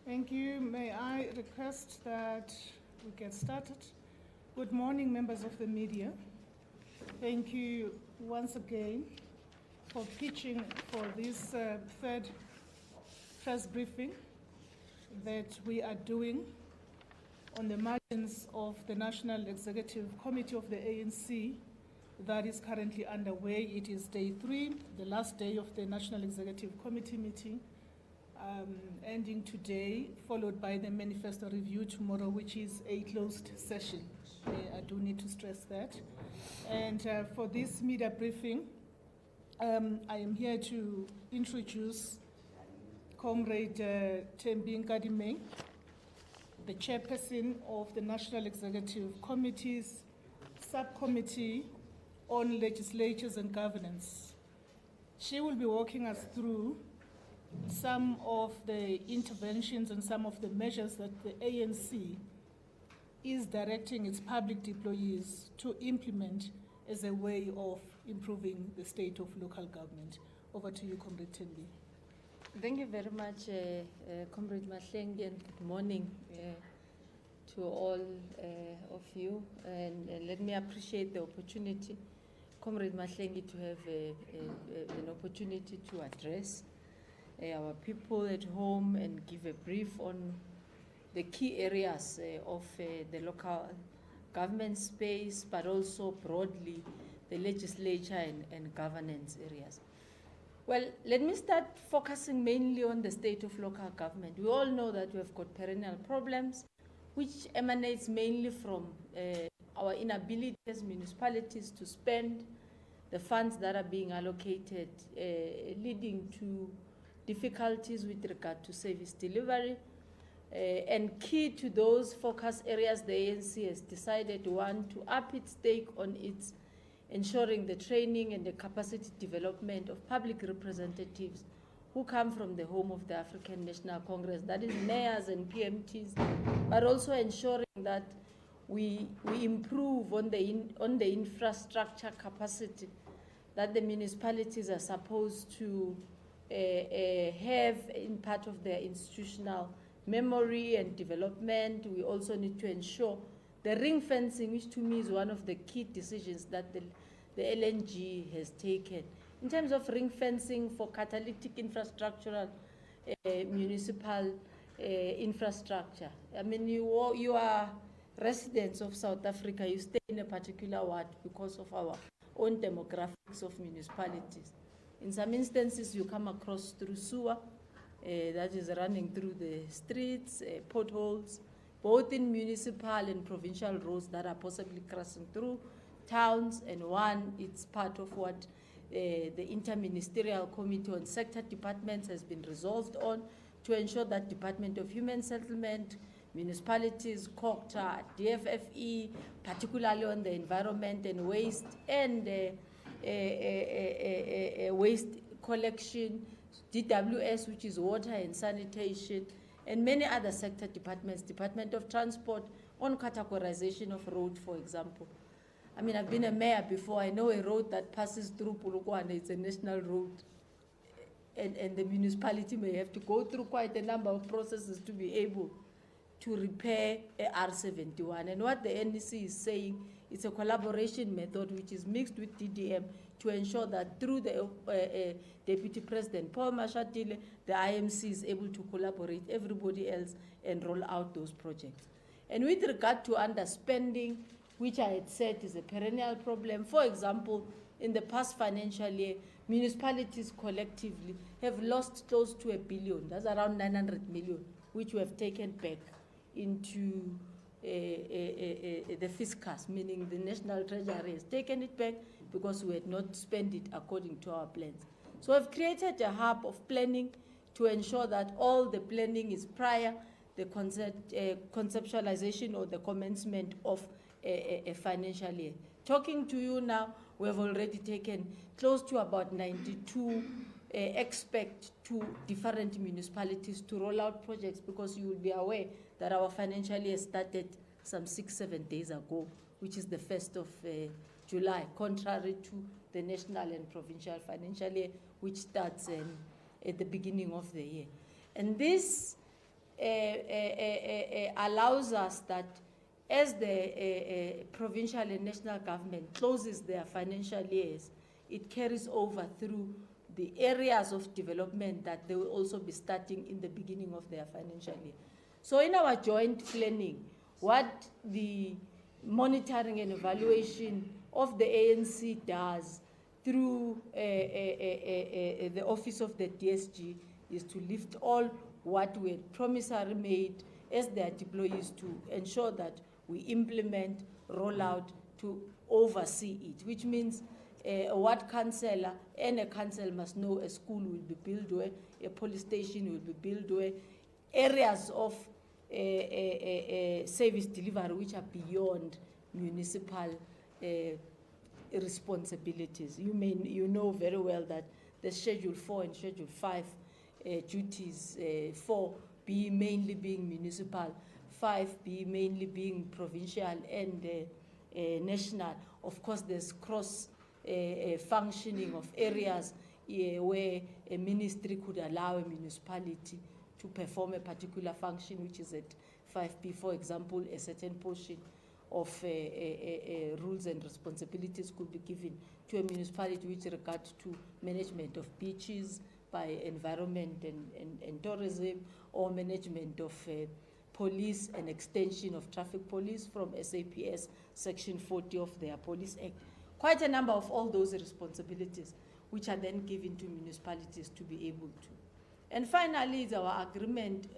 Thank you. May I request that we get started? Good morning, members of the media. Thank you once again for pitching for this third press briefing that we are doing on the margins of the National Executive Committee of the ANC that is currently underway. It is day 3, the last day of the National Executive Committee meeting, ending today, followed by the manifesto review tomorrow, which is a closed session. I do need to stress that. And for this media briefing, I am here to introduce Comrade Thembi Nkadimeng, the chairperson of the National Executive Committee's Subcommittee on Legislatures and Governance. She will be walking us through some of the interventions and some of the measures that the ANC is directing its public deployees to implement as a way of improving the state of local government. Over to you, Comrade Thembi. Thank you very much, Comrade Mahlengi, and good morning to all of you. And let me appreciate the opportunity, Comrade Mahlengi, to have an opportunity to address our people at home and give a brief on the key areas of the local government space, but also broadly the legislature and governance areas. Well, let me start focusing mainly on the state of local government. We all know that we have got perennial problems, which emanates mainly from our inability as municipalities to spend the funds that are being allocated, leading to difficulties with regard to service delivery. And key to those focus areas, the ANC has decided, one, to up its stake on its ensuring the training and the capacity development of public representatives who come from the home of the African National Congress, that is mayors and PMTs, but also ensuring that we improve on the infrastructure capacity that the municipalities are supposed to have in part of their institutional memory and development. We also need to ensure the ring fencing, which to me is one of the key decisions that the LNG has taken. In terms of ring fencing for catalytic infrastructural municipal infrastructure. I mean, you are residents of South Africa, you stay in a particular ward because of our own demographics of municipalities. In some instances, you come across through sewer that is running through the streets, potholes, both in municipal and provincial roads that are possibly crossing through towns. And one, it's part of what the Interministerial Committee on Sector Departments has been resolved on to ensure that Department of Human Settlement, municipalities, COCTA, DFFE, particularly on the environment and waste and waste collection, DWS, which is water and sanitation, and many other sector departments, Department of Transport, on categorization of road, for example. I mean, I've been a mayor before. I know a road that passes through Polokwane, it's a national road, and the municipality may have to go through quite a number of processes to be able to repair a R71. And what the NEC is saying, it's a collaboration method which is mixed with DDM to ensure that through the Deputy President Paul Mashatile, the IMC is able to collaborate everybody else and roll out those projects. And with regard to underspending, which I had said is a perennial problem, for example, in the past financial year, municipalities collectively have lost close to $1 billion. That's around 900 million, which we have taken back into the fiscus, meaning the National Treasury has taken it back because we had not spent it according to our plans. So we've created a hub of planning to ensure that all the planning is prior the conceptualization or the commencement of a financial year. Talking to you now, we have already taken close to about 92 expect to different municipalities to roll out projects, because you will be aware that our financial year started some 6-7 days ago, which is the 1st of July, contrary to the national and provincial financial year, which starts at the beginning of the year. And this allows us that as the provincial and national government closes their financial years, it carries over through the areas of development that they will also be starting in the beginning of their financial year. So in our joint planning, what the monitoring and evaluation of the ANC does through the office of the DSG is to lift all what we had promissory made as their deployees to ensure that we implement, roll out, to oversee it, which means what councillor and a council must know a school will be built where, a police station will be built where, areas of service delivery which are beyond municipal responsibilities. You know very well that the Schedule 4 and Schedule 5 duties, 4 be mainly being municipal, 5 be mainly being provincial and national. Of course, there's cross functioning of areas where a ministry could allow a municipality to perform a particular function, which is at 5B, for example, a certain portion of rules and responsibilities could be given to a municipality with regard to management of beaches by environment and tourism, or management of police and extension of traffic police from SAPS Section 40 of their Police Act. Quite a number of all those responsibilities which are then given to municipalities to be able to. And finally, is our agreement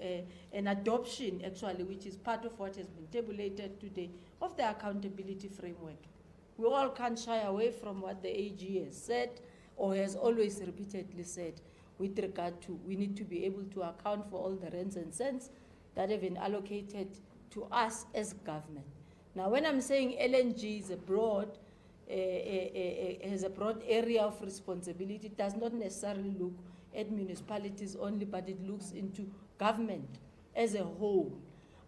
and adoption, actually, which is part of what has been tabulated today, of the accountability framework. We all can't shy away from what the AG has said, or has always repeatedly said, with regard to we need to be able to account for all the rents and cents that have been allocated to us as government. Now, when I'm saying LNG is a broad, has a broad area of responsibility, it does not necessarily look at municipalities only, but it looks into government as a whole.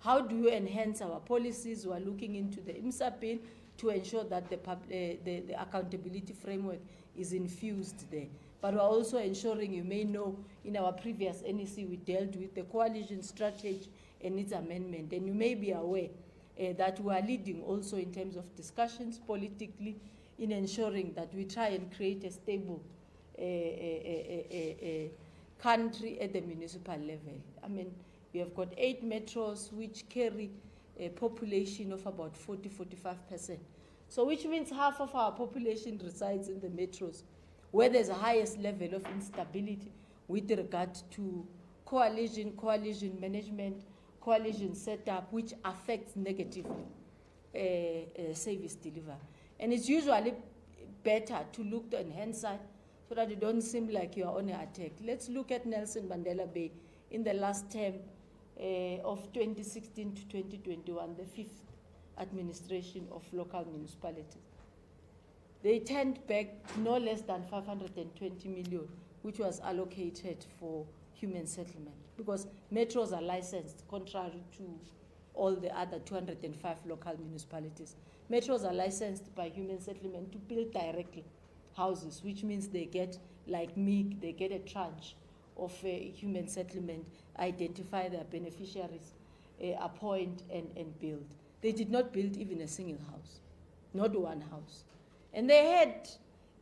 How do you enhance our policies? We are looking into the IMSA bill to ensure that the accountability framework is infused there. But we're also ensuring, you may know, in our previous NEC, we dealt with the coalition strategy and its amendment. And you may be aware that we are leading also in terms of discussions politically in ensuring that we try and create a stable country at the municipal level. I mean, we have got 8 metros which carry a population of about 40–45%. So which means half of our population resides in the metros, where there's a highest level of instability with regard to coalition management, coalition setup, which affects negatively service delivery. And it's usually better to look on hindsight so that you don't seem like you are on an attack. Let's look at Nelson Mandela Bay in the last term of 2016 to 2021, the 5th administration of local municipalities. They turned back no less than 520 million, which was allocated for human settlement, because metros are licensed, contrary to all the other 205 local municipalities. Metros are licensed by human settlement to build directly houses, which means they get, like me, they get a tranche of human settlement, identify their beneficiaries, appoint and build. They did not build even a single house, not one house. And they had,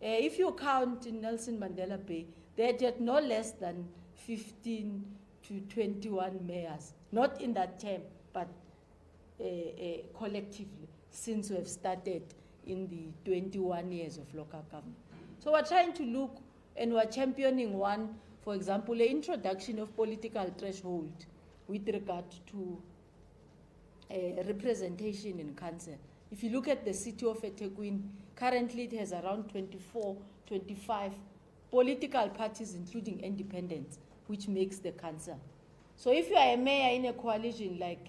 if you count in Nelson Mandela Bay, they had no less than 15 to 21 mayors, not in that term, but collectively, since we have started in the 21 years of local government. So we're trying to look, and we're championing one, for example, the introduction of political threshold with regard to representation in council. If you look at the city of eThekwini, currently it has around 24, 25 political parties, including independents, which makes the council. So if you are a mayor in a coalition like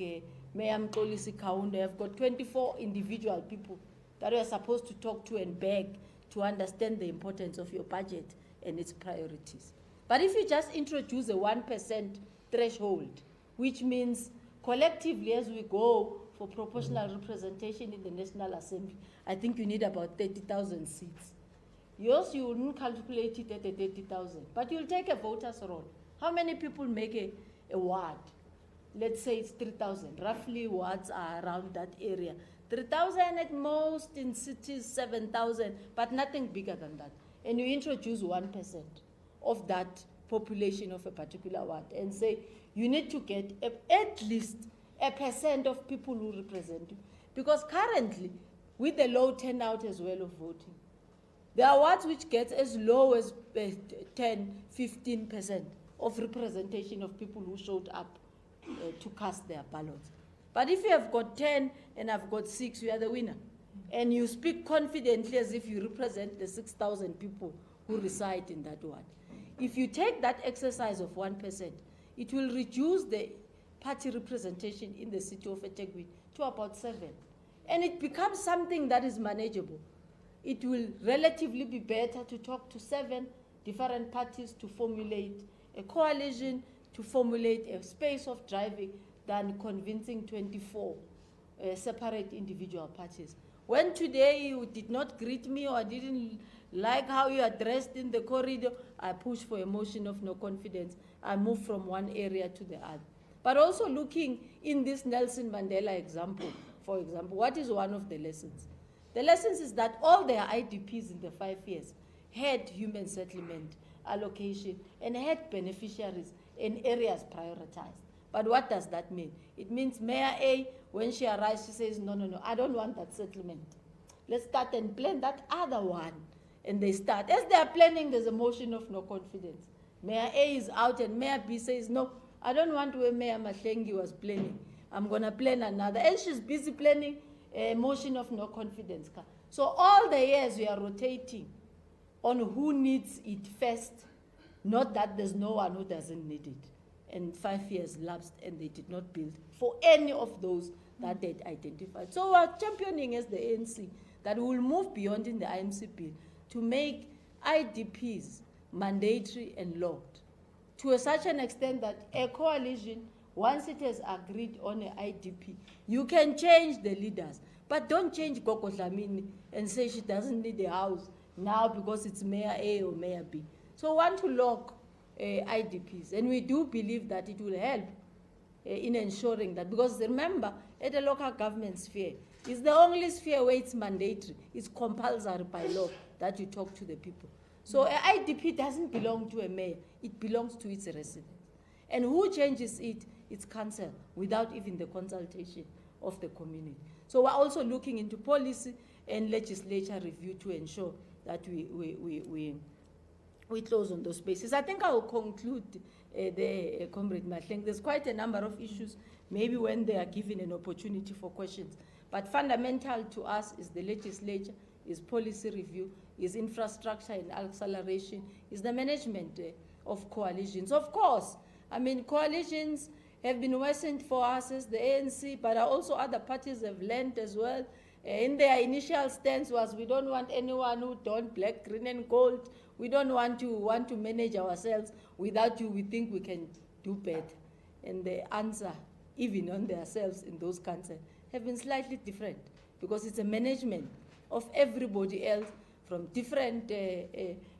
Mayor Mxolisi Kaunda, you have got 24 individual people that you are supposed to talk to and beg to understand the importance of your budget and its priorities. But if you just introduce a 1% threshold, which means collectively as we go for proportional representation in the National Assembly, I think you need about 30,000 seats. Yours, you wouldn't calculate it at 30,000, but you'll take a voter's roll. How many people make a ward? let's say it's 3,000. Roughly wards are around that area. 3,000 at most, in cities 7,000, but nothing bigger than that. And you introduce 1% of that population of a particular ward and say, you need to get at least 1% of people who represent you. Because currently, with the low turnout as well of voting, there are wards which get as low as 10, 15% of representation of people who showed up to cast their ballots. But if you have got 10 and I've got 6, you are the winner. And you speak confidently as if you represent the 6,000 people who reside in that ward. If you take that exercise of 1%, it will reduce the party representation in the city of eThekwini to about 7. And it becomes something that is manageable. It will relatively be better to talk to 7 different parties to formulate a coalition, to formulate a space of driving, than convincing 24 separate individual parties. When today you did not greet me or didn't like how you addressed in the corridor, I pushed for a motion of no confidence. I moved from one area to the other. But also looking in this Nelson Mandela example, for example, what is one of the lessons? The lessons is that all their IDPs in the 5 years had human settlement allocation and had beneficiaries in areas prioritized. But what does that mean? It means Mayor A, when she arrives, she says, no, no, no, I don't want that settlement. Let's start and plan that other one. And they start. As they are planning, there's a motion of no confidence. Mayor A is out and Mayor B says, no, I don't want where Mayor Mahlengi was planning. I'm going to plan another. And she's busy planning a motion of no confidence. So all the years we are rotating on who needs it first, not that there's no one who doesn't need it. And 5 years lapsed and they did not build for any of those that they'd identified. So we're championing as the ANC that we will move beyond in the IMC bill to make IDPs mandatory and locked to such an extent that a coalition, once it has agreed on an IDP, you can change the leaders, but don't change Gogo Dlamini and say she doesn't need a house now because it's Mayor A or Mayor B. So we want to lock IDPs, and we do believe that it will help in ensuring that, because remember, at the local government sphere, it's the only sphere where it's mandatory, it's compulsory by law that you talk to the people. So an IDP doesn't belong to a mayor, it belongs to its residents. And who changes it? It's council, without even the consultation of the community. So we're also looking into policy and legislature review to ensure that we close on those spaces. I think I will conclude Comrade Mahlengi. There's quite a number of issues, maybe when they are given an opportunity for questions. But fundamental to us is the legislature, is policy review, is infrastructure and acceleration, is the management of coalitions. Of course, I mean, coalitions have been worsened for us as the ANC, but also other parties have learned as well. In their initial stance was, we don't want anyone who don't black, green, and gold. We don't want to manage ourselves. Without you, we think we can do better. And the answer, even on themselves in those councils, have been slightly different, because it's a management of everybody else from different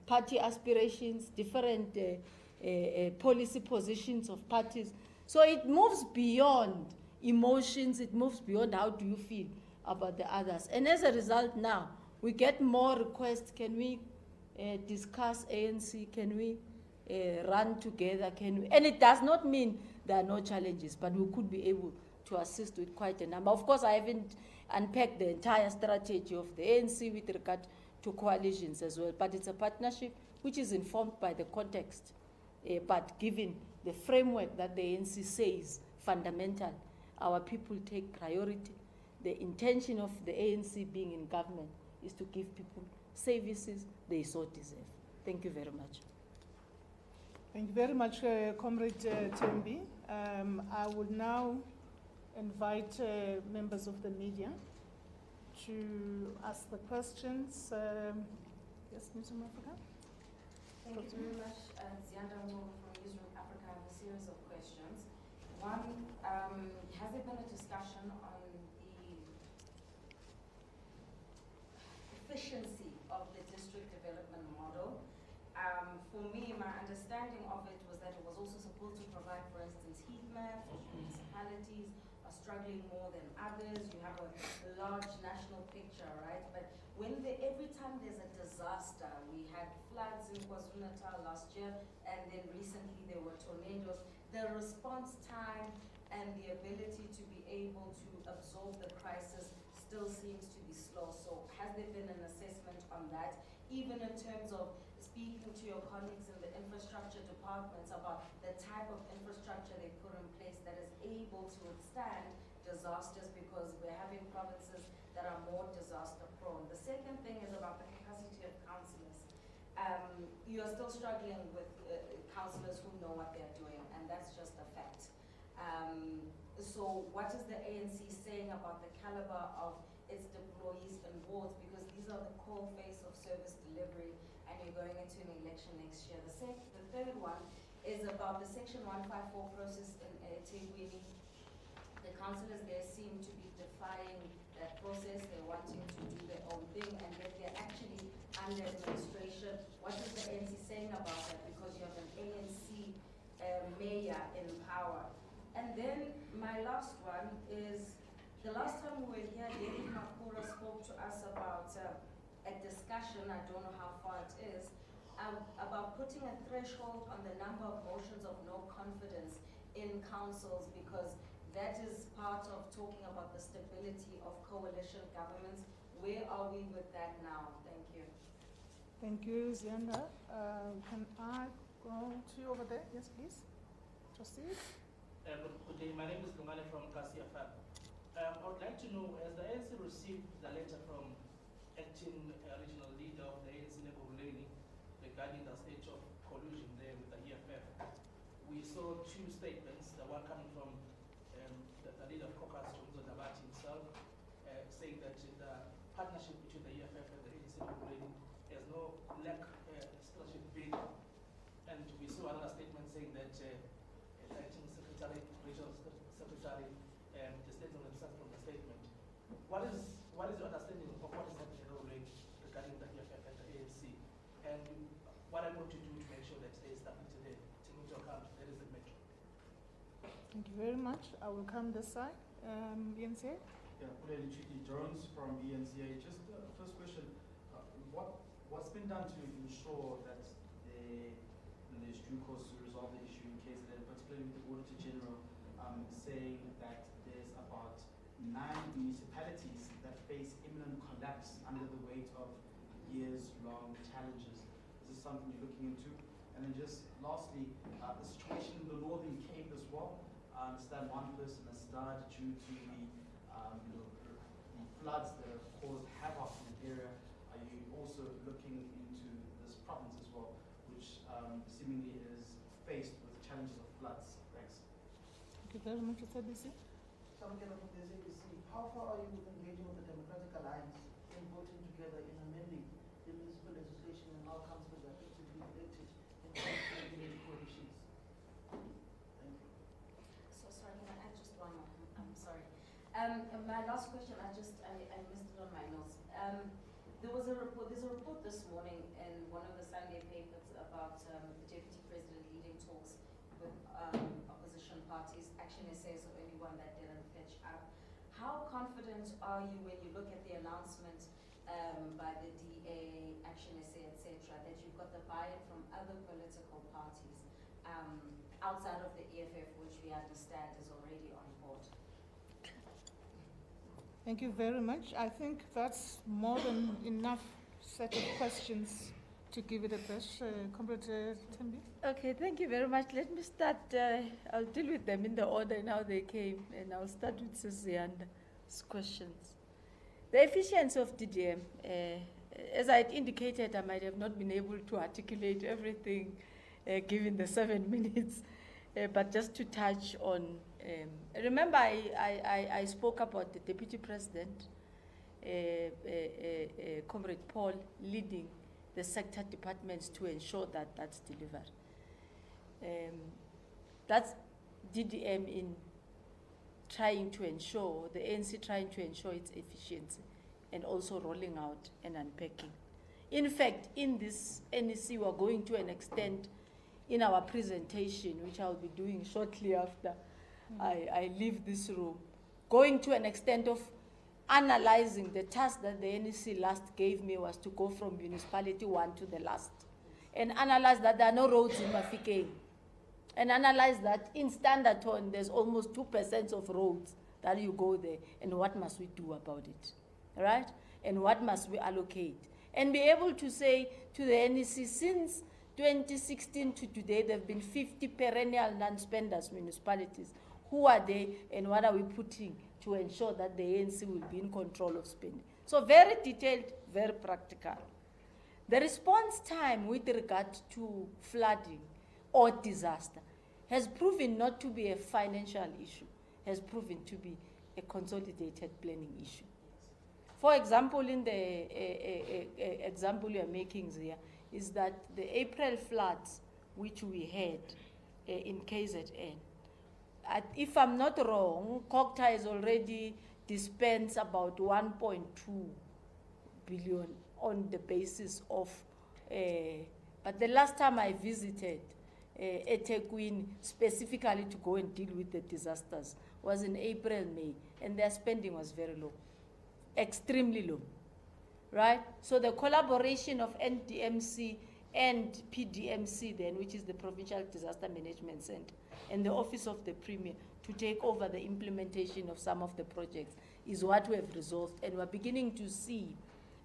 party aspirations, different policy positions of parties. So it moves beyond emotions, it moves beyond how do you feel about the others. And as a result now, we get more requests. Can we discuss ANC? Can we run together? Can we? And it does not mean there are no challenges, but we could be able to assist with quite a number. Of course, I haven't unpacked the entire strategy of the ANC with regard to coalitions as well, but it's a partnership which is informed by the context, but given the framework that the ANC says fundamental, our people take priority. The intention of the ANC being in government is to give people services they so deserve. Thank you very much. Thank you very much, Comrade Tembi. I would now invite members of the media to ask the questions. Yes, Ms. Africa? Thank you very much, Zianda Mogo from Newsroom Africa. I have a series of questions. One, has there been a discussion on the efficiency of the district development model? For me, my understanding of it was that it was also supposed to provide, for instance, heat maps, municipalities are struggling more than others. You have a large national picture, right? But every time there's a disaster, we had floods in KwaZulu-Natal last year, and then recently there were tornadoes. The response time and the ability to be able to absorb the crisis still seems to be slow. So has there been an assessment on that, even in terms of speaking to your colleagues in the infrastructure departments about the type of infrastructure they put in place that is able to withstand disasters, because we're having provinces that are more disaster prone? The second thing is about the capacity of councillors. You are still struggling with councillors who know what they're doing, and that's just a fact. So what is the ANC saying about the caliber of its employees and wards, because these are the core face of service delivery, and you're going into an election next year. The third one is about the Section 154 process in Tegwini. The councillors there seem to be defying that process. They're wanting to do their own thing, and yet they're actually under administration. What is the ANC saying about that? Because you have an ANC mayor in power. And then my last one is, the last time we were here, David Makura spoke to us about a discussion, I don't know how far it is, about putting a threshold on the number of motions of no confidence in councils, because that is part of talking about the stability of coalition governments. Where are we with that now? Thank you. Thank you, Zianda. Can I go to you over there? Yes, please. Trustee. Good day. My name is Lungane from Kasi FM. I would like to know, has the ANC received the letter from acting regional leader of the ANC regarding the state of collusion there with the EFF? We saw two statements, the one coming from the leader of caucus, Dabati himself, saying that the partnership between the EFF and the ANC has no lack scholarship bid. And we saw another statement saying that acting secretary, regional secretary, distancing themselves from the statement. What is your understanding of what is happening regarding the EFF and the ANC? And what are you going to do to make sure that there is stability there, taking into account there is a metro? Thank you very much. I will come this side. ENCA? Yeah, Uleli Chidi Jones from ENCA. Just first question, what's been done to ensure that there's due course to resolve the issue in case that, particularly with the Auditor General saying that there's about 9 municipalities that face imminent collapse under the weight of years-long challenges? Is this something you're looking into? And then just lastly, the situation in the Northern Cape as well. I understand one person has died due to the floods that have caused havoc in the area. Are you also looking into this province as well, which seemingly is faced with challenges of floods? Thanks. Thank you very much, SABC. How far are you engaging with the Democratic Alliance in voting together in amending the municipal legislation and how councillors are effectively elected in coalitions? Thank you. So sorry, can I add just one more? I'm sorry. My last question, I missed it on my notes. There's a report this morning in one of the Sunday papers about the Deputy President leading talks with opposition parties. Action SA is the only one that didn't fetch up. How confident are you when you look at the announcement by the DA, Action SA, etc., that you've got the buy-in from other political parties outside of the EFF, which we understand is already on board? Thank you very much. I think that's more than enough set of questions to give it a best. Comrade Tembi? Okay, thank you very much. Let me start. I'll deal with them in the order in how they came, and I'll start with Suzianda's questions. The efficiency of DDM, as I had indicated, I might have not been able to articulate everything given the 7 minutes, but just to touch on, remember I spoke about the Deputy President, Comrade Paul, leading the sector departments to ensure that that's delivered. That's DDM in trying to ensure, the ANC trying to ensure its efficiency and also rolling out and unpacking. In fact, in this NEC, we're going to an extent in our presentation, which I'll be doing shortly after, I leave this room, going to an extent of analyzing the task that the NEC last gave me was to go from municipality 1 to the last, and analyze that there are no roads in Mafikeng, and analyze that in Standerton there's almost 2% of roads that you go there, and what must we do about it, right? And what must we allocate? And be able to say to the NEC, since 2016 to today, there have been 50 perennial non-spenders municipalities. Who are they, and what are we putting to ensure that the ANC will be in control of spending? So very detailed, very practical. The response time with regard to flooding or disaster has proven not to be a financial issue, has proven to be a consolidated planning issue. For example, in the example you are making here, is that the April floods which we had in KZN, if I'm not wrong, COGTA has already dispensed about 1.2 billion on the basis of, but the last time I visited eThekwini specifically to go and deal with the disasters was in April, May, and their spending was very low, extremely low, right? So the collaboration of NDMC and PDMC then, which is the Provincial Disaster Management Center, and the Office of the Premier to take over the implementation of some of the projects is what we have resolved, and we're beginning to see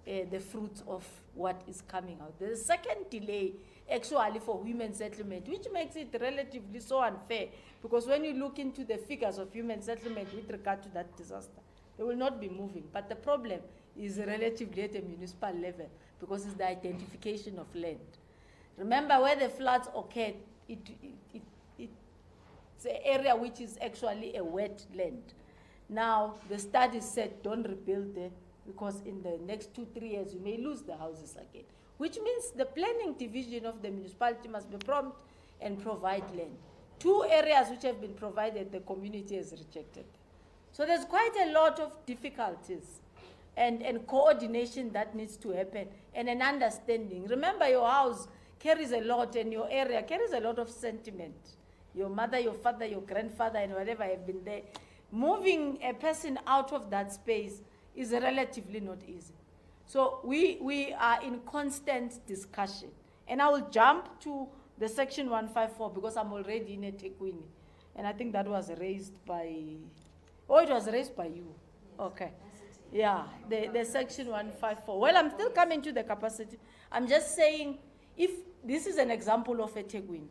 the fruits of what is coming out. The second delay actually for human settlement, which makes it relatively so unfair, because when you look into the figures of human settlement with regard to that disaster, they will not be moving. But the problem is relatively at a municipal level, because it's the identification of land. Remember, where the floods occurred, it's an area which is actually a wetland. Now, the study said don't rebuild there, because in the next 2-3 years, you may lose the houses again, which means the planning division of the municipality must be prompt and provide land. 2 areas which have been provided, the community has rejected. So there's quite a lot of difficulties and coordination that needs to happen, and an understanding. Remember, your house carries a lot, and your area carries a lot of sentiment. Your mother, your father, your grandfather, and whatever have been there. Moving a person out of that space is relatively not easy. So we are in constant discussion. And I will jump to the section 154 because I'm already in eThekwini. And I think that was raised by, oh, it was raised by you. Okay. Yeah, the section 154. Well, I'm still coming to the capacity. I'm just saying, if this is an example of eThekwini,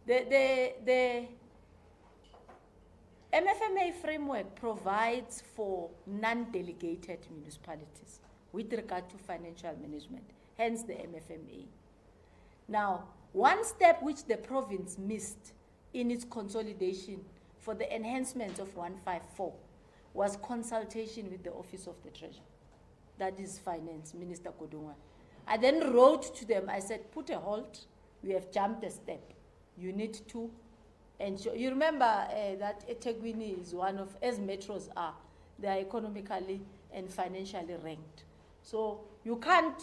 the MFMA framework provides for non-delegated municipalities with regard to financial management, hence the MFMA. Now, one step which the province missed in its consolidation for the enhancement of 154 was consultation with the Office of the Treasurer, that is Finance, Minister Kodungwa. I then wrote to them, I said, put a halt, we have jumped a step. You need to ensure. You remember that eThekwini is one of, as metros are, they are economically and financially ranked. So you can't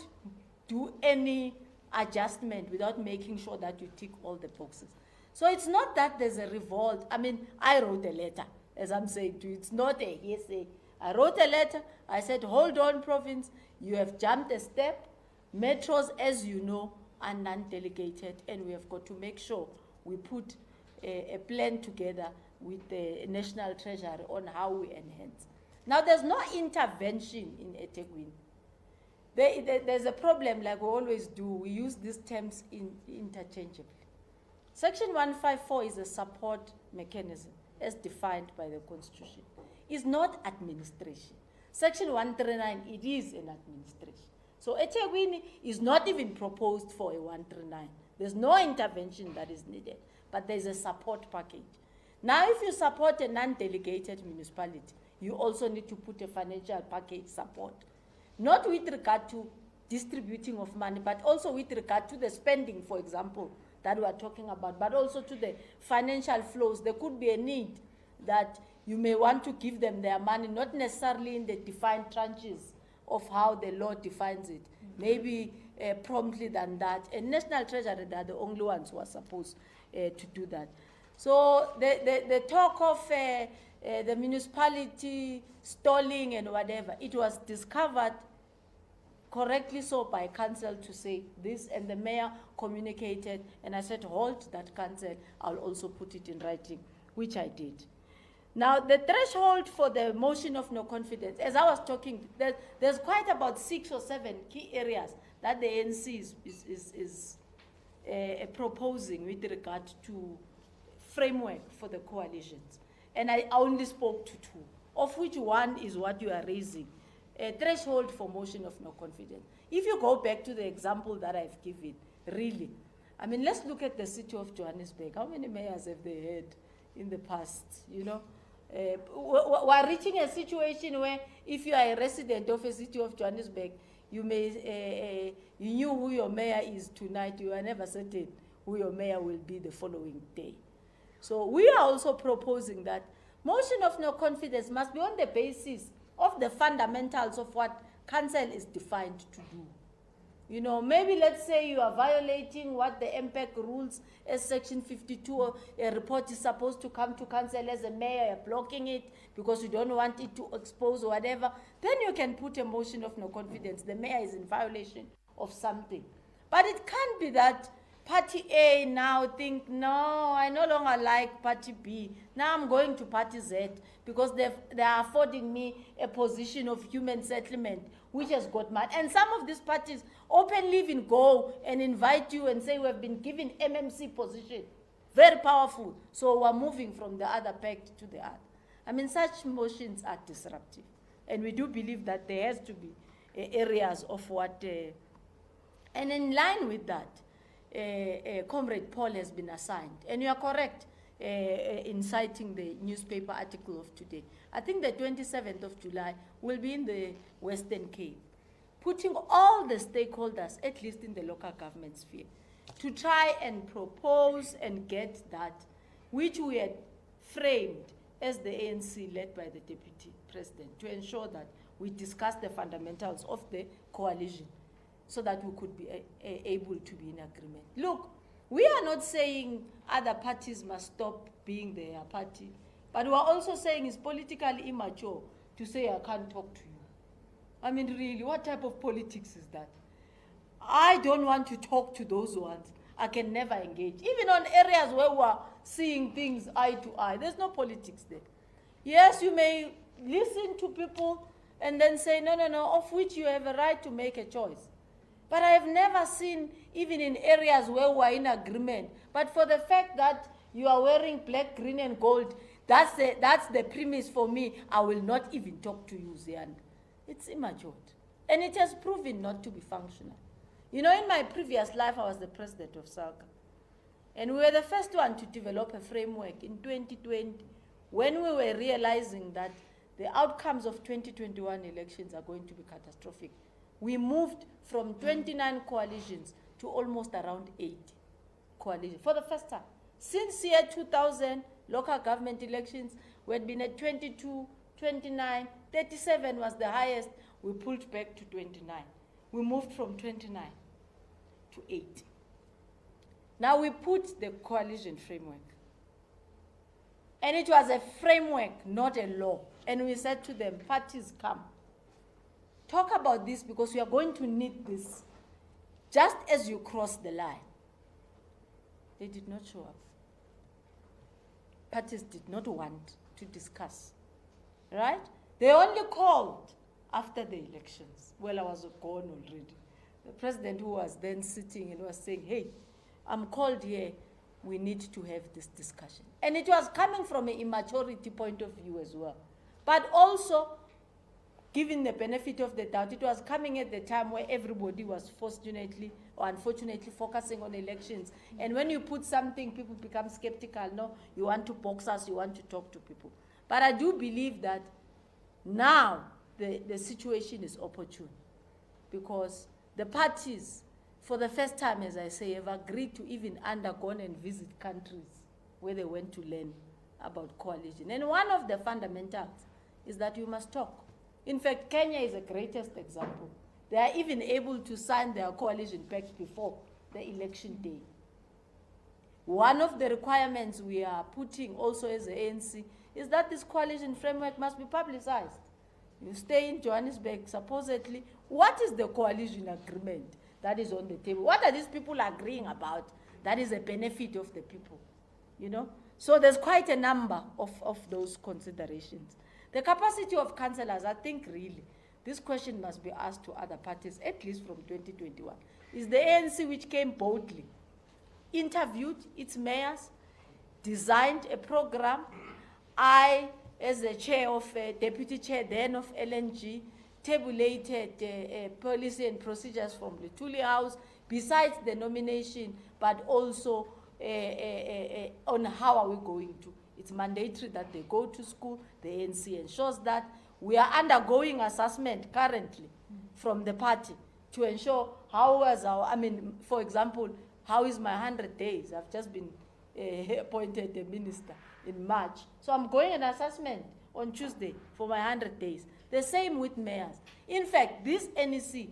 do any adjustment without making sure that you tick all the boxes. So it's not that there's a revolt. I mean, I wrote a letter, as I'm saying to you. It's not a hearsay. I wrote a letter. I said, hold on, province. You have jumped a step. Metros, as you know, are non-delegated, and we have got to make sure we put a plan together with the National Treasury on how we enhance. Now, there's no intervention in eThekwini. There's a problem, like we always do. We use these terms interchangeably. Section 154 is a support mechanism as defined by the Constitution. It's not administration. Section 139, it is an administration. So eThekwini is not even proposed for a 139. There's no intervention that is needed, but there's a support package. Now, if you support a non-delegated municipality, you also need to put a financial package support, not with regard to distributing of money, but also with regard to the spending, for example, that we are talking about, but also to the financial flows. There could be a need that you may want to give them their money, not necessarily in the defined tranches of how the law defines it, maybe promptly than that. And National Treasury, they are the only ones who are supposed to do that. So the talk of the municipality stalling and whatever, it was discovered correctly so by council to say this, and the mayor communicated, and I said, hold that council, I'll also put it in writing, which I did. Now, the threshold for the motion of no confidence, as I was talking, there's quite about 6 or 7 key areas that the ANC is proposing with regard to framework for the coalitions. And I only spoke to 2, of which one is what you are raising, a threshold for motion of no confidence. If you go back to the example that I've given, really, I mean, let's look at the city of Johannesburg. How many mayors have they had in the past, you know? We're reaching a situation where if you are a resident of a city of Johannesburg, you may, you knew who your mayor is tonight, you are never certain who your mayor will be the following day. So we are also proposing that motion of no confidence must be on the basis of the fundamentals of what council is defined to do. You know, maybe let's say you are violating what the MPEC rules as Section 52, a report is supposed to come to council as a mayor, you're blocking it because you don't want it to expose or whatever, then you can put a motion of no confidence. The mayor is in violation of something. But it can't be that Party A now think, no, I no longer like Party B. Now I'm going to Party Z because they are affording me a position of human settlement, which has got mad. And some of these parties openly even go and invite you and say, we have been given MMC position. Very powerful. So we're moving from the other peg to the other. I mean, such motions are disruptive. And we do believe that there has to be areas of what, and in line with that, Comrade Paul has been assigned. And you are correct in citing the newspaper article of today. I think the 27th of July will be in the Western Cape, putting all the stakeholders, at least in the local government sphere, to try and propose and get that, which we had framed as the ANC led by the Deputy President, to ensure that we discuss the fundamentals of the coalition so that we could be able to be in agreement. Look, we are not saying other parties must stop being their party, but we are also saying it's politically immature to say I can't talk to you. I mean, really, what type of politics is that? I don't want to talk to those ones. I can never engage. Even on areas where we are seeing things eye to eye, there's no politics there. Yes, you may listen to people and then say, no, no, no, of which you have a right to make a choice. But I've never seen, even in areas where we're in agreement, but for the fact that you are wearing black, green, and gold, that's the premise for me. I will not even talk to you, Zian. It's immature. And it has proven not to be functional. You know, in my previous life, I was the president of SALCA. And we were the first one to develop a framework in 2020 when we were realizing that the outcomes of 2021 elections are going to be catastrophic. We moved from 29 coalitions to almost around 80 coalitions for the first time. Since year 2000, local government elections, we had been at 22, 29, 37 was the highest. We pulled back to 29. We moved from 29 to 80. Now we put the coalition framework. And it was a framework, not a law. And we said to them, parties, come. Talk about this because we are going to need this just as you cross the line. They did not show up. Parties did not want to discuss, right? They only called after the elections. Well, I was gone already. The president who was then sitting and was saying, hey, I'm called here, we need to have this discussion. And it was coming from an immaturity point of view as well. But also, given the benefit of the doubt, it was coming at the time where everybody was fortunately or unfortunately focusing on elections. And when you put something, people become skeptical. No, you want to box us, you want to talk to people. But I do believe that now the situation is opportune because the parties, for the first time, as I say, have agreed to even undergo and visit countries where they went to learn about coalition. And one of the fundamentals is that you must talk. In fact, Kenya is the greatest example. They are even able to sign their coalition pact before the election day. One of the requirements we are putting also as the ANC is that this coalition framework must be publicized. You stay in Johannesburg, supposedly, what is the coalition agreement that is on the table? What are these people agreeing about that is a benefit of the people, you know? So there's quite a number of those considerations. The capacity of councillors, I think really, this question must be asked to other parties, at least from 2021. Is the ANC, which came boldly, interviewed its mayors, designed a program. I, as the chair of, deputy chair then of LNG, tabulated policy and procedures from the Tuli House, besides the nomination, but also on how are we going to. It's mandatory that they go to school. The ANC ensures that. We are undergoing assessment currently from the party to ensure how was our, I mean, for example, how is my 100 days? I've just been appointed a minister in March. So I'm going an assessment on Tuesday for my 100 days. The same with mayors. In fact, this NEC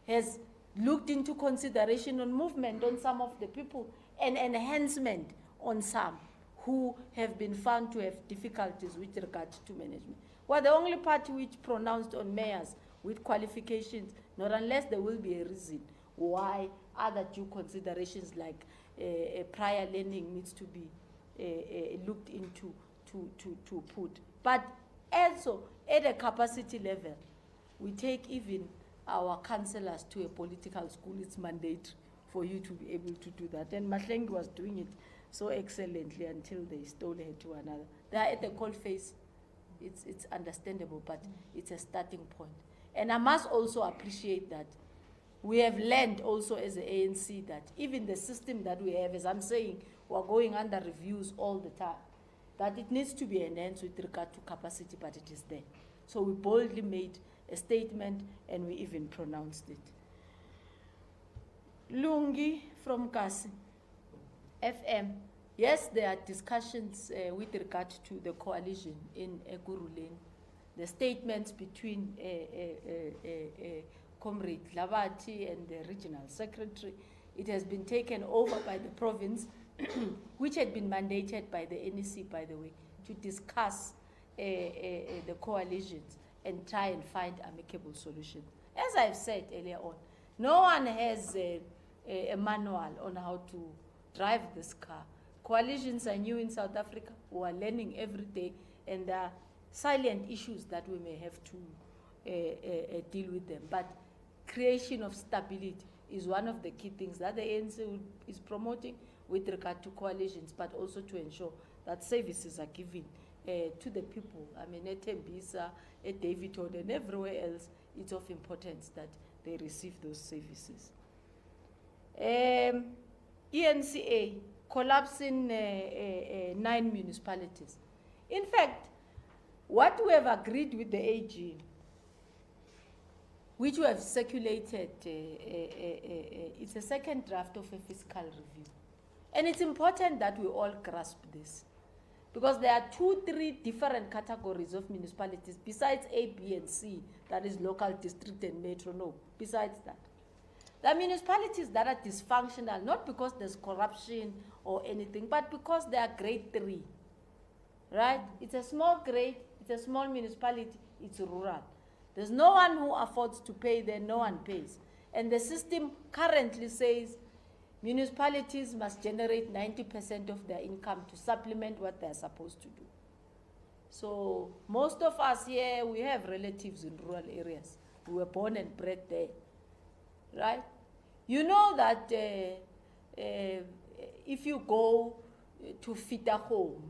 has looked into consideration on movement on some of the people and enhancement on some who have been found to have difficulties with regard to management. We're the only party which pronounced on mayors with qualifications, not unless there will be a reason why other due considerations like prior learning needs to be looked into to put. But also, at a capacity level, we take even our councillors to a political school. It's mandatory for you to be able to do that. And Mahlengi was doing it so excellently until they stole her to another. They are at the coal face. It's understandable, but it's a starting point. And I must also appreciate that we have learned also as the ANC that even the system that we have, as I'm saying, we're going under reviews all the time, that it needs to be enhanced with regard to capacity, but it is there. So we boldly made a statement and we even pronounced it. Lungi from Kasi, FM. Yes, there are discussions with regard to the coalition in Ekurhuleni. The statements between Comrade Lavati and the regional secretary, it has been taken over by the province, which had been mandated by the NEC, by the way, to discuss the coalitions and try and find amicable solutions. As I've said earlier on, no one has a manual on how to drive this car. Coalitions are new in South Africa. We are learning every day, and there are silent issues that we may have to deal with them. But creation of stability is one of the key things that the ANC is promoting with regard to coalitions, but also to ensure that services are given to the people. I mean, at Tembisa, at Davidton, and everywhere else, it's of importance that they receive those services. ENCA, collapsing 9 municipalities. In fact, what we have agreed with the AG, which we have circulated, it's a second draft of a fiscal review. And it's important that we all grasp this, because there are 2-3 different categories of municipalities besides A, B, and C, that is local, district, and metro. No, besides that. There are municipalities that are dysfunctional, not because there's corruption or anything, but because they are grade 3, right? It's a small grade, it's a small municipality, it's rural. There's no one who affords to pay there, no one pays. And the system currently says municipalities must generate 90% of their income to supplement what they're supposed to do. So most of us here, we have relatives in rural areas. We were born and bred there, right? You know that if you go to Fita home,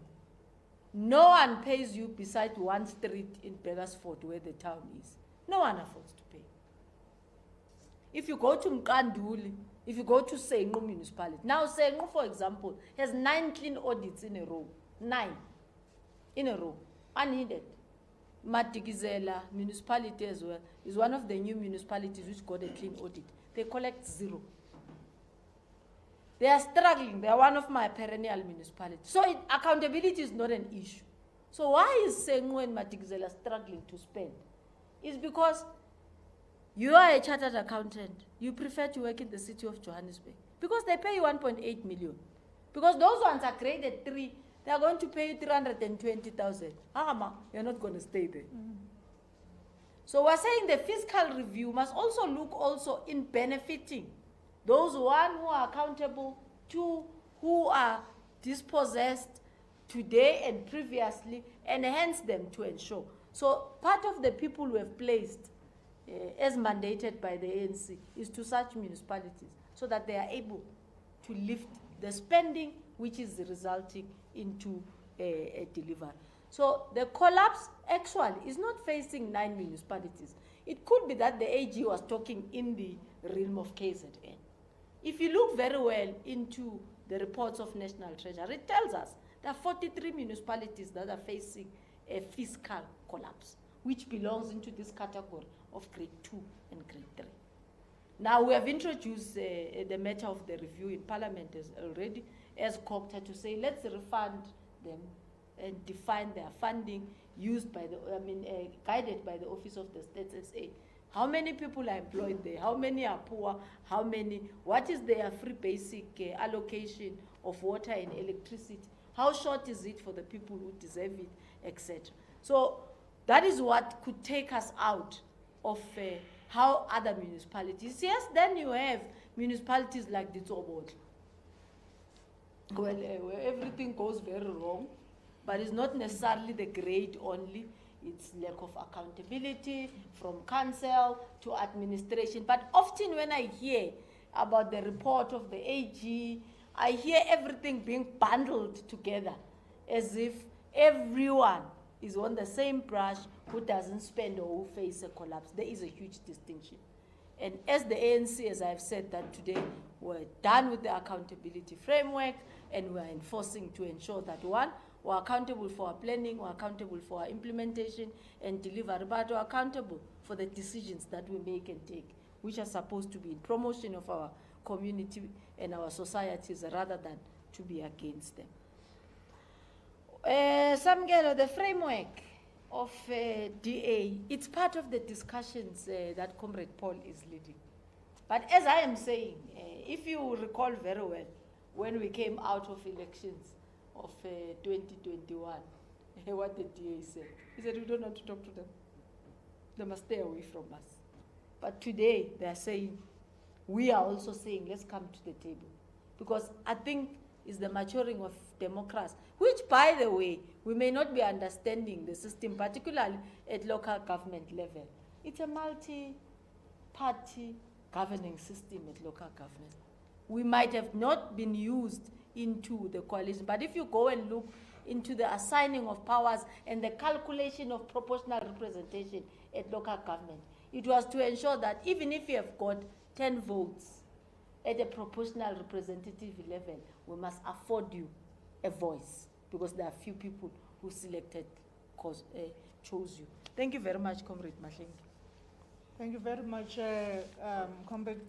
no one pays you besides one street in Beresford where the town is. No one affords to pay. If you go to Mkanduli, if you go to Sengu municipality. Now Sengu, for example, has 9 clean audits in a row. 9 in a row, unhindered. Matikizela municipality as well is one of the new municipalities which got a clean audit. They collect 0. They are struggling. They are one of my perennial municipalities. So accountability is not an issue. So why is Sengu and Matikizela struggling to spend? It's because you are a chartered accountant. You prefer to work in the city of Johannesburg because they pay you 1.8 million. Because those ones are graded 3. They are going to pay you 320,000. You're not going to stay there. So we're saying the fiscal review must also look also in benefiting those, one, who are accountable, 2, who are dispossessed today and previously, enhance them to ensure. So part of the people we have placed as mandated by the ANC is to such municipalities so that they are able to lift the spending which is resulting into a delivery. So the collapse actually is not facing 9 municipalities. It could be that the AG was talking in the realm of KZN. If you look very well into the reports of National Treasury, it tells us there are 43 municipalities that are facing a fiscal collapse, which belongs into this category of grade 2 and grade 3. Now, we have introduced the matter of the review in Parliament already as COGTA to say, let's refund them and define their funding used by the, guided by the Office of the State SA. How many people are employed there? How many are poor? How many? What is their free basic allocation of water and electricity? How short is it for the people who deserve it, etc.? So that is what could take us out of how other municipalities. Yes, then you have municipalities like the Tsobod, where everything goes very wrong, but it's not necessarily the grade only. It's lack of accountability from council to administration. But often when I hear about the report of the AG, I hear everything being bundled together as if everyone is on the same brush who doesn't spend or who face a collapse. There is a huge distinction. And as the ANC, as I've said that today, we're done with the accountability framework and we're enforcing to ensure that, one, we're accountable for our planning, we're accountable for our implementation and delivery, but we're accountable for the decisions that we make and take, which are supposed to be in promotion of our community and our societies rather than to be against them. Samgelo, the framework of DA, it's part of the discussions that Comrade Paul is leading. But as I am saying, if you recall very well, when we came out of elections of 2021, what the DA said, he said, we don't want to talk to them. They must stay away from us. But today, they are saying, we are also saying, let's come to the table. Because I think it's the maturing of democracy, which, by the way, we may not be understanding the system, particularly at local government level. It's a multi-party governing system at local government. We might have not been used into the coalition, but if you go and look into the assigning of powers and the calculation of proportional representation at local government, it was to ensure that even if you have got 10 votes at a proportional representative level, we must afford you a voice because there are few people who selected, chose you. Thank you very much, Comrade Mahlengi. Thank you very much, Comrade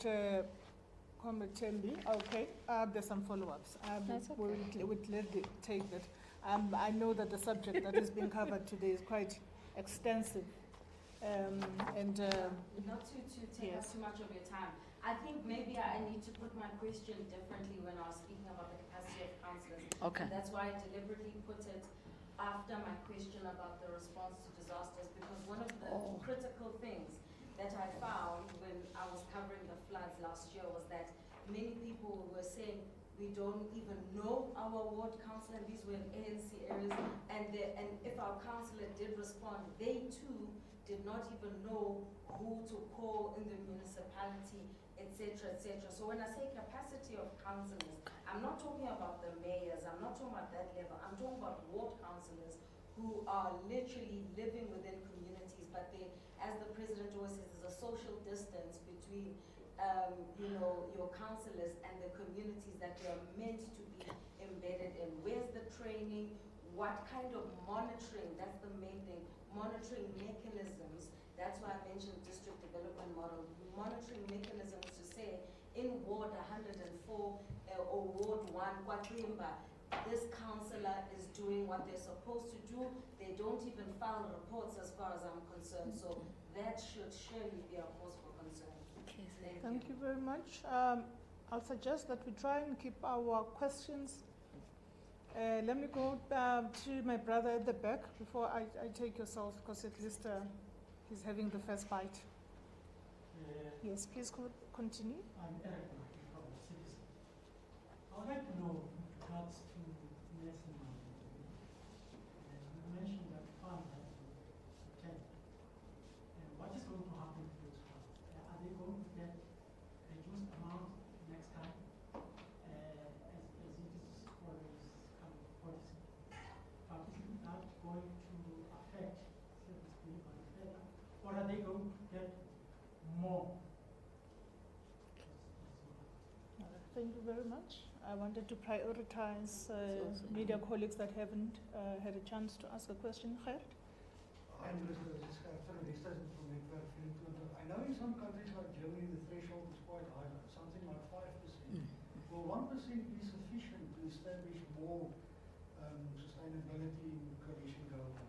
Tembi. Okay, there's some follow-ups. That's okay. We'll gladly take that. I know that the subject that is being covered today is quite extensive. Not to take yes. up too much of your time. I think maybe I need to put my question differently when I was speaking about the capacity of councillors. Okay. And that's why I deliberately put it after my question about the response to disasters, because one of the critical things that I found when I was covering the floods last year was that many people were saying, we don't even know our ward councillor, and these were in ANC areas, and if our councillor did respond, they too did not even know who to call in the municipality, etc., etc. So when I say capacity of councillors, I'm not talking about the mayors, I'm not talking about that level, I'm talking about ward councillors who are literally living within communities, but they, as the president always says, there's a social distance between your councillors and the communities that they are meant to be embedded in. Where's the training? What kind of monitoring? That's the main thing. Monitoring mechanisms. That's why I mentioned district development model. Monitoring mechanisms to say in Ward 104 or Ward 1, Kwatrimba, this councillor is doing what they're supposed to do. They don't even file reports as far as I'm concerned. So that should surely be a cause for concern. Thank you very much. I'll suggest that we try and keep our questions Let me go to my brother at the back before I take yourself, because at least he's having the first bite. Yes, please continue. I'm Eric Martin from the Citizen. I would like to know, with regards to Nelson Mandela, you mentioned that funds have been retained. What is going to happen to those funds? Are they going to get reduced amount next time, as it is always kind of policy? But is that going to affect service delivery further, or are they going to get more? Thank you very much. I wanted to prioritize media colleagues that haven't had a chance to ask a question. Khair? I'm I know in some countries like Germany the threshold is quite high, something like 5%. Will 1% be sufficient to establish more sustainability in coalition government?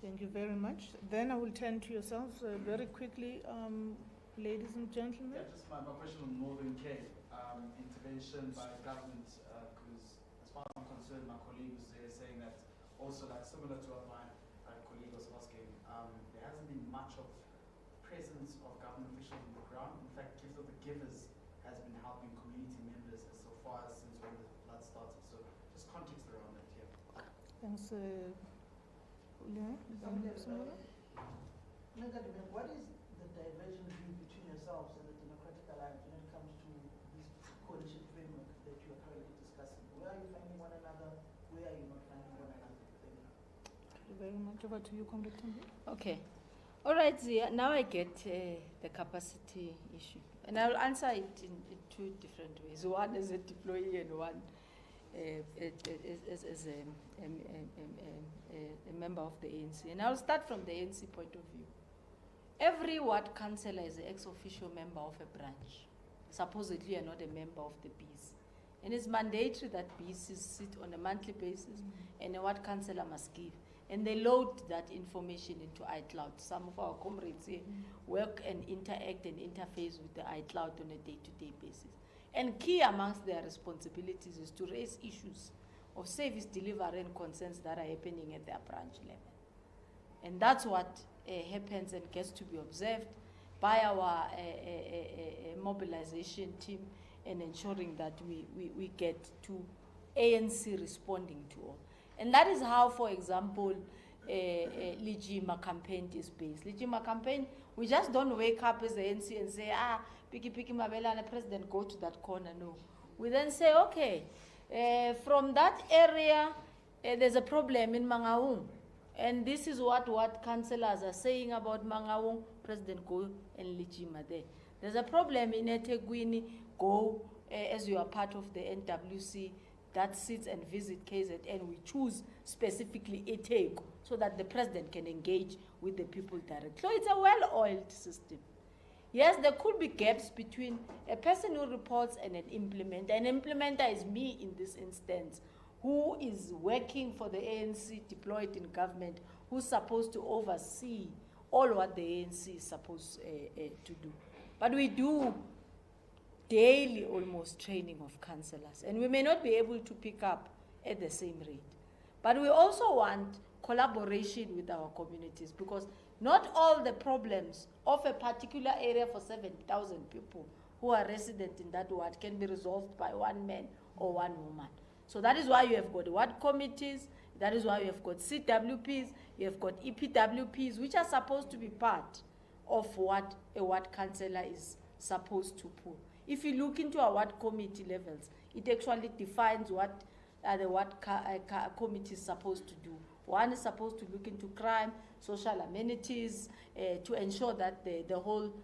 Thank you very much. Then I will turn to yourselves very quickly, ladies and gentlemen. Yeah, just my question on Northern Cape, intervention by government, because as far as I'm concerned, my colleague was there saying that also like similar to what my colleague was asking, there hasn't been much of presence of government officials on the ground. In fact, Gift of the Givers has been helping community members as so far as since when the flood started. So just context around that here. Thanks. What is the diversion view between yourselves and the Democratic Alliance when it comes to this coalition framework that you are currently discussing? Where are you finding one another? Where are you not finding one another? Thank you very much. Over to you, Comrade Thembi. Okay. All right, Zia, now I get the capacity issue. And I'll answer it in two different ways. One as a deployee and one as a member of the ANC. And I'll start from the ANC point of view. Every ward councillor is an ex-officio member of a branch. Supposedly you're not a member of the BEES. And it's mandatory that BEES sit on a monthly basis and a ward councillor must give. And they load that information into iCloud. Some of our comrades here work and interact and interface with the iCloud on a day-to-day basis. And key amongst their responsibilities is to raise issues of service delivery and concerns that are happening at their branch level. And that's what happens and gets to be observed by our mobilization team and ensuring that we get to ANC responding to all. And that is how, for example, Lijima campaign is based. Lijima campaign, we just don't wake up as the ANC and say, Piki Mabela and the president go to that corner. No. We then say, okay, from that area, there's a problem in Mangaung. And this is what councillors are saying about Mangaung. President go and Lijima there. There's a problem in eThekwini. Go as you are part of the NWC that sits and visit KZN. We choose specifically eTheku so that the president can engage with the people directly. So it's a well-oiled system. Yes, there could be gaps between a person who reports and an implementer. An implementer is me in this instance, who is working for the ANC, deployed in government, who's supposed to oversee all what the ANC is supposed to do. But we do daily almost training of councillors, and we may not be able to pick up at the same rate. But we also want collaboration with our communities, because not all the problems of a particular area for 7,000 people who are resident in that ward can be resolved by one man or one woman. So that is why you have got ward committees, that is why you have got CWPs, you have got EPWPs, which are supposed to be part of what a ward councillor is supposed to pull. If you look into our ward committee levels, it actually defines what the ward committee is supposed to do. One is supposed to look into crime, social amenities, to ensure that the whole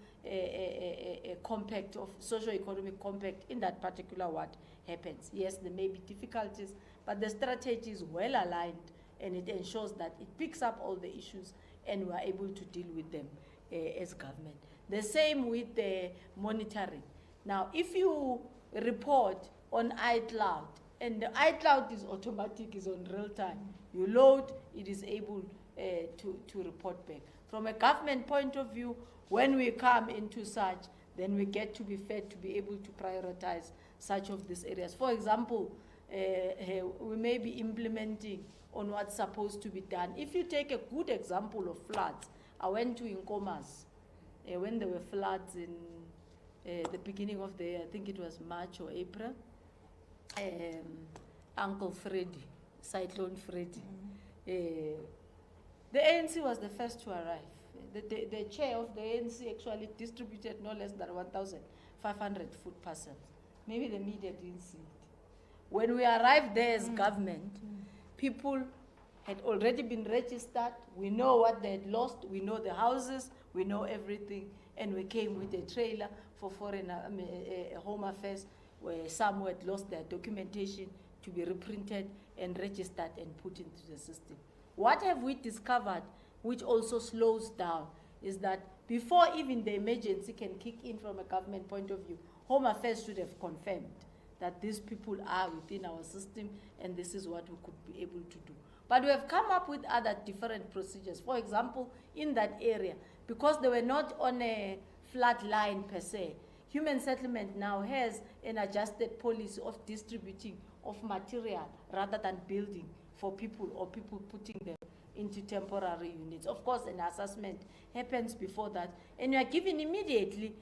compact of socio-economic compact in that particular ward happens. Yes, there may be difficulties, but the strategy is well aligned, and it ensures that it picks up all the issues and we are able to deal with them as government. The same with the monitoring. Now, if you report on iCloud, and the iCloud is automatic, is on real time, you load, it is able to report back. From a government point of view, when we come into such, then we get to be fed to be able to prioritize such of these areas. For example, we may be implementing on what's supposed to be done. If you take a good example of floods, I went to Nkomas when there were floods in the beginning of the year, I think it was March or April. Uncle Freddy, Cyclone Freddy. The ANC was the first to arrive. The chair of the ANC actually distributed no less than 1,500 food parcels. Maybe the media didn't see it. When we arrived there as government, people had already been registered. We know what they had lost. We know the houses. We know everything. And we came with a trailer for foreign home affairs where some had lost their documentation to be reprinted and registered and put into the system. What have we discovered, which also slows down, is that before even the emergency can kick in from a government point of view, Home Affairs should have confirmed that these people are within our system and this is what we could be able to do. But we have come up with other different procedures. For example, in that area, because they were not on a flat line per se, Human Settlement now has an adjusted policy of distributing of material rather than building for people or people putting them into temporary units. Of course, an assessment happens before that, and you are given immediately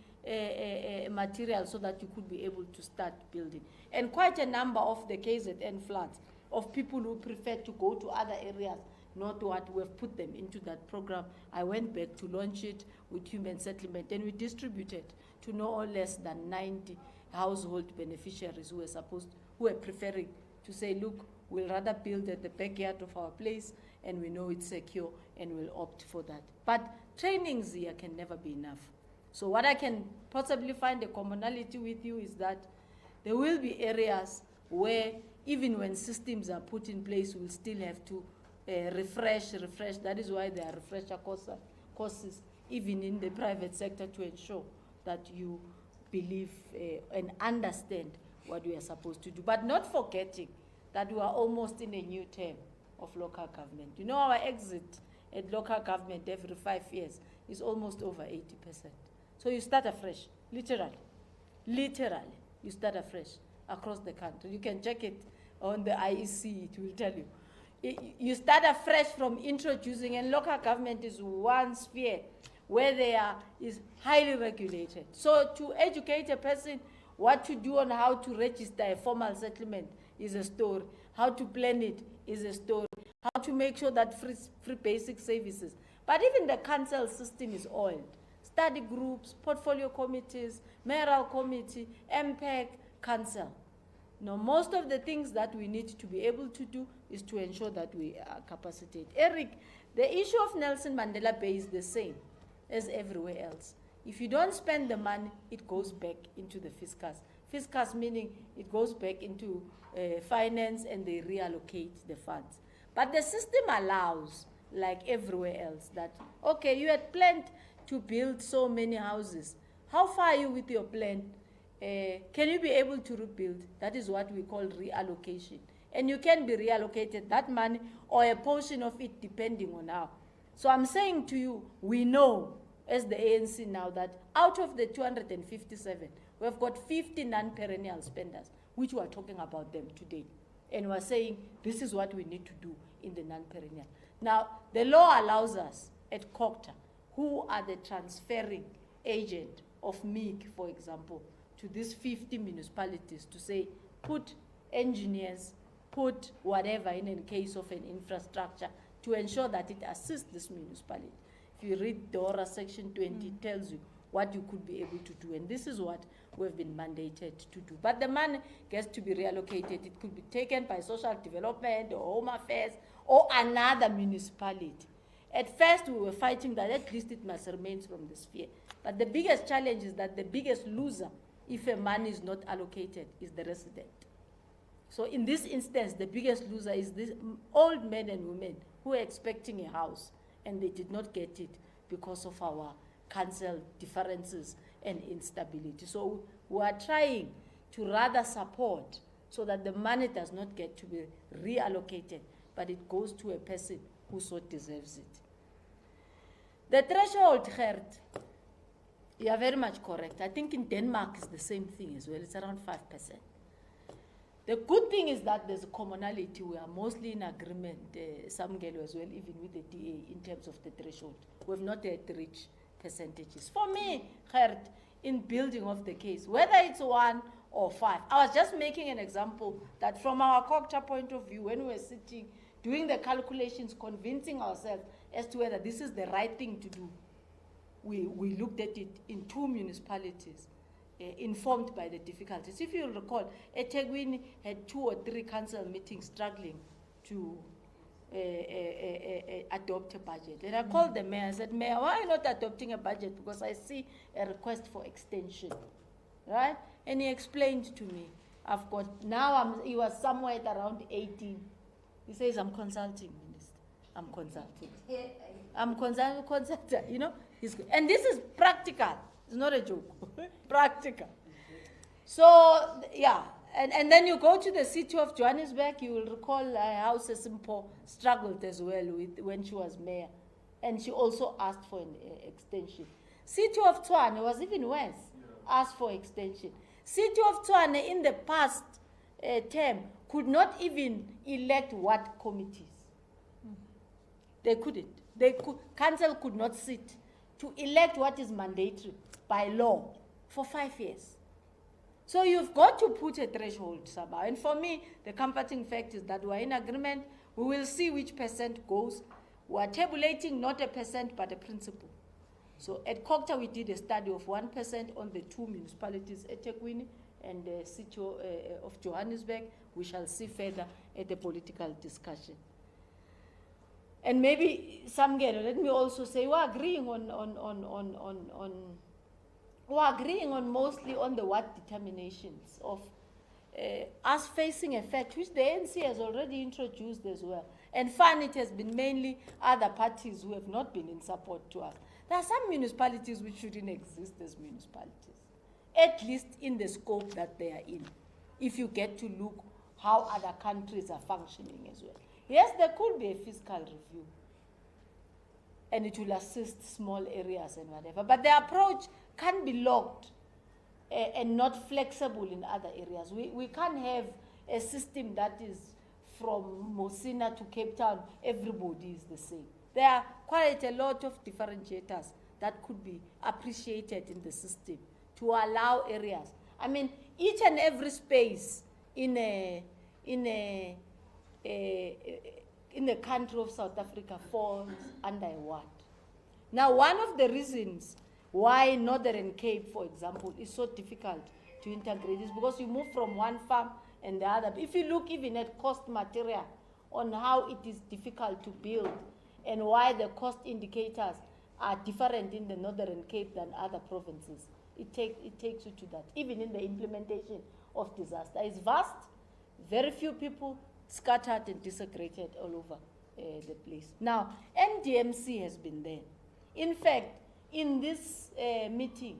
material so that you could be able to start building. And quite a number of the KZN floods of people who prefer to go to other areas, not what we have put them into that program. I went back to launch it with Human Settlement, and we distributed to no less than 90 household beneficiaries who were preferring to say, look, we'll rather build at the backyard of our place, and we know it's secure, and we'll opt for that. But trainings here can never be enough. So what I can possibly find a commonality with you is that there will be areas where even when systems are put in place, we'll still have to refresh. That is why there are refresher courses, even in the private sector, to ensure that you believe and understand what we are supposed to do. But not forgetting that we are almost in a new term of local government. You know, our exit at local government every 5 years is almost over 80%. So you start afresh, literally, you start afresh across the country. You can check it on the IEC, it will tell you. You start afresh from introducing, and local government is one sphere where is highly regulated. So to educate a person what to do on how to register a formal settlement is a story. How to plan it is a story. How to make sure that free basic services. But even the council system is oiled. Study groups, portfolio committees, mayoral committee, MPEC, council. Now, most of the things that we need to be able to do is to ensure that we are capacitated. Eric, the issue of Nelson Mandela Bay is the same as everywhere else. If you don't spend the money, it goes back into the fiscus. Fiscus meaning it goes back into finance and they reallocate the funds. But the system allows, like everywhere else, that, okay, you had planned to build so many houses. How far are you with your plan? Can you be able to rebuild? That is what we call reallocation. And you can be reallocated that money or a portion of it depending on how. So I'm saying to you, we know as the ANC now that out of the 257, we've got 50 non-perennial spenders, which we are talking about them today. And we're saying this is what we need to do in the non-perennial. Now, the law allows us at COCTA, who are the transferring agent of MEC, for example, to these 50 municipalities to say, put engineers, put whatever in the case of an infrastructure to ensure that it assists this municipality. If you read DORA section 20, it tells you what you could be able to do. And this is what we've been mandated to do. But the money gets to be reallocated. It could be taken by social development or home affairs or another municipality. At first, we were fighting that at least it must remain from the sphere. But the biggest challenge is that the biggest loser, if a money is not allocated, is the resident. So in this instance, the biggest loser is these old men and women who are expecting a house, and they did not get it because of our council differences and instability. So we are trying to rather support so that the money does not get to be reallocated, but it goes to a person who so deserves it. The threshold, Gert, you are very much correct. I think in Denmark it's the same thing as well. It's around 5%. The good thing is that there's a commonality. We are mostly in agreement, Samgelo as well, even with the DA in terms of the threshold. We've not yet reached percentages. For me, Gert, in building of the case, whether it's 1 or 5, I was just making an example that from our COGTA point of view, when we were sitting, doing the calculations, convincing ourselves as to whether this is the right thing to do, we looked at it in 2 municipalities, informed by the difficulties. If you recall, eThekwini had 2 or 3 council meetings struggling to adopt a budget. And I called the mayor, I said, Mayor, why are you not adopting a budget? Because I see a request for extension, right? And he explained to me, I've got, he was somewhere at around 18. He says, I'm consulting, Minister. I'm consulting. I'm consulting, you know. And this is practical. It's not a joke. Practical. So, yeah. And then you go to the city of Johannesburg, you will recall how Sesimpo struggled as well with when she was mayor. And she also asked for an extension. City of Tshwane was even worse, asked for extension. City of Tshwane in the past term could not even elect what committees. They couldn't. Council could not sit to elect what is mandatory by law for 5 years. So you've got to put a threshold somehow. And for me, the comforting fact is that we're in agreement. We will see which percent goes. We're tabulating not a percent, but a principle. So at COGTA, we did a study of 1% on the 2 municipalities, eThekwini and the city of Johannesburg. We shall see further at the political discussion. And maybe, Samgelo, let me also say, we're agreeing we're agreeing on mostly on the what determinations of us facing a fact, which the ANC has already introduced as well. And fun, it has been mainly other parties who have not been in support to us. There are some municipalities which shouldn't exist as municipalities, at least in the scope that they are in, if you get to look how other countries are functioning as well. Yes, there could be a fiscal review, and it will assist small areas and whatever, but the approach can't be locked and not flexible in other areas. We can't have a system that is from Mosina to Cape Town, everybody is the same. There are quite a lot of differentiators that could be appreciated in the system to allow areas. I mean, each and every space in the country of South Africa falls under a ward. Now, one of the reasons why Northern Cape, for example, is so difficult to integrate is because you move from one farm and the other. If you look even at cost material on how it is difficult to build and why the cost indicators are different in the Northern Cape than other provinces, it takes you to that. Even in the implementation of disaster, it's vast, very few people, scattered and disaggregated all over the place. Now, NDMC has been there. In fact, in this meeting,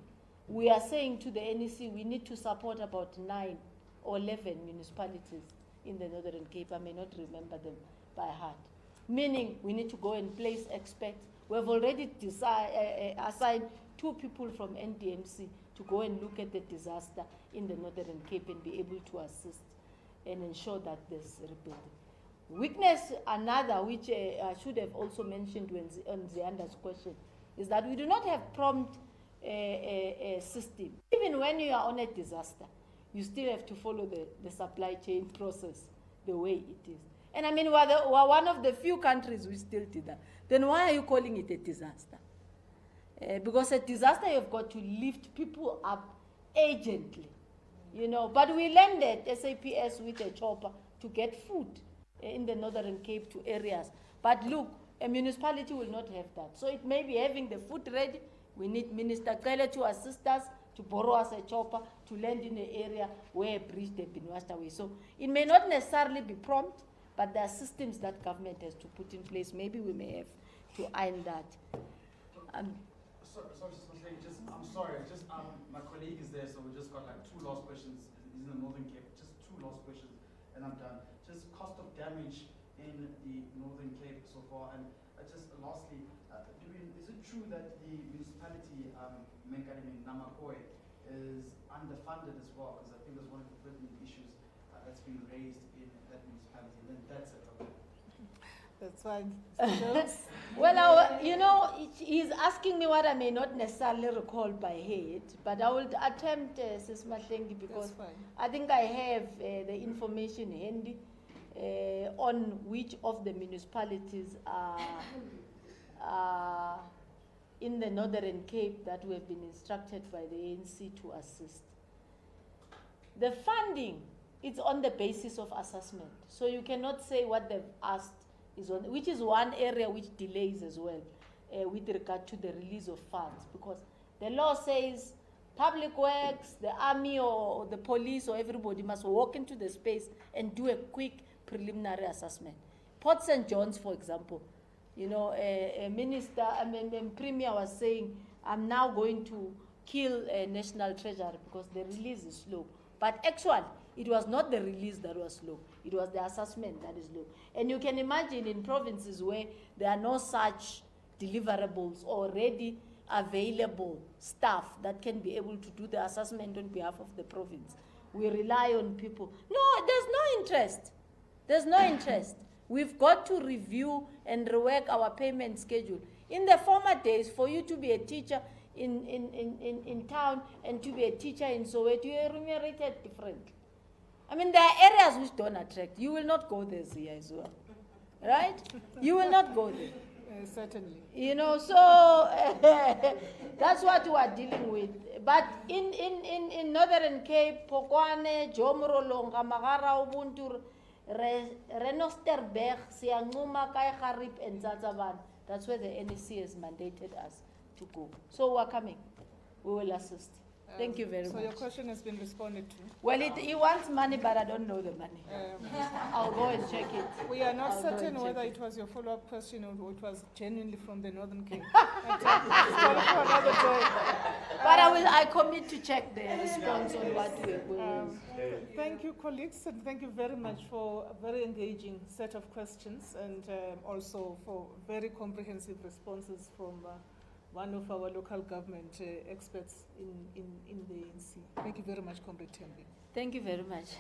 we are saying to the NEC we need to support about 9 or 11 municipalities in the Northern Cape. I may not remember them by heart. Meaning we need to go and place experts. We have already assigned 2 people from NDMC to go and look at the disaster in the Northern Cape and be able to assist and ensure that there's rebuilding. Weakness, another, which I should have also mentioned on Zianda's question, is that we do not have prompt system. Even when you are on a disaster, you still have to follow the supply chain process the way it is. And I mean, we're one of the few countries which still did that. Then why are you calling it a disaster? Because a disaster, you've got to lift people up urgently, you know. But we landed SAPS with a chopper to get food in the Northern Cape to areas. But look, a municipality will not have that. So it may be having the food ready. We need Minister Kele to assist us, to borrow us a chopper, to land in an area where a bridge has been washed away. So it may not necessarily be prompt, but there are systems that government has to put in place. Maybe we may have to iron that. I'm sorry, my colleague is there, so we just got like 2 last questions. He's in the Northern Cape, just 2 last questions, and I'm done. Just cost of damage in the Northern Cape so far, and just lastly, is it true that the municipality, Menkalimi Namakoi, is underfunded as well? Because I think that's one of the pertinent issues that's been raised in that municipality, and then that's settled. That's fine. Mr. Jones? Well, you know, he's asking me what I may not necessarily recall by head, but I will attempt, Sis Mahlengi, because That's fine. I think I have the information handy on which of the municipalities are in the Northern Cape that we have been instructed by the ANC to assist. The funding, it's on the basis of assessment. So you cannot say what they've asked is on, which is one area which delays as well with regard to the release of funds, because the law says public works, the army or the police or everybody must walk into the space and do a quick preliminary assessment. Port St. John's, for example, you know, a minister, premier was saying, I'm now going to kill a national treasury because the release is slow. But actually, it was not the release that was slow. It was the assessment that is low. And you can imagine in provinces where there are no such deliverables already available staff that can be able to do the assessment on behalf of the province. We rely on people. No, there's no interest. There's no interest. We've got to review and rework our payment schedule. In the former days, for you to be a teacher in town and to be a teacher in Soweto, you are remunerated differently. I mean, there are areas which don't attract. You will not go there here as well, right? You will not go there. Certainly. You know, so that's what we are dealing with. But in Northern Cape, Pokwane, Jomrolonga, Magara, Ubuntu, Renosterberg, Sianguma, Kai Harip, and Zazavan. That's where the NEC has mandated us to go. So we're coming. We will assist. Thank you very much. So your question has been responded to. Well, he wants money, but I don't know the money. I'll go and check it. We are not I'll go certain and whether check it was your follow-up question or it was genuinely from the Northern Cape. Story for another day. But I commit to check the response on what we will. Thank you, colleagues, and thank you very much for a very engaging set of questions and also for very comprehensive responses from one of our local government experts in the ANC. Thank you very much, Comrade Tembi. Thank you very much.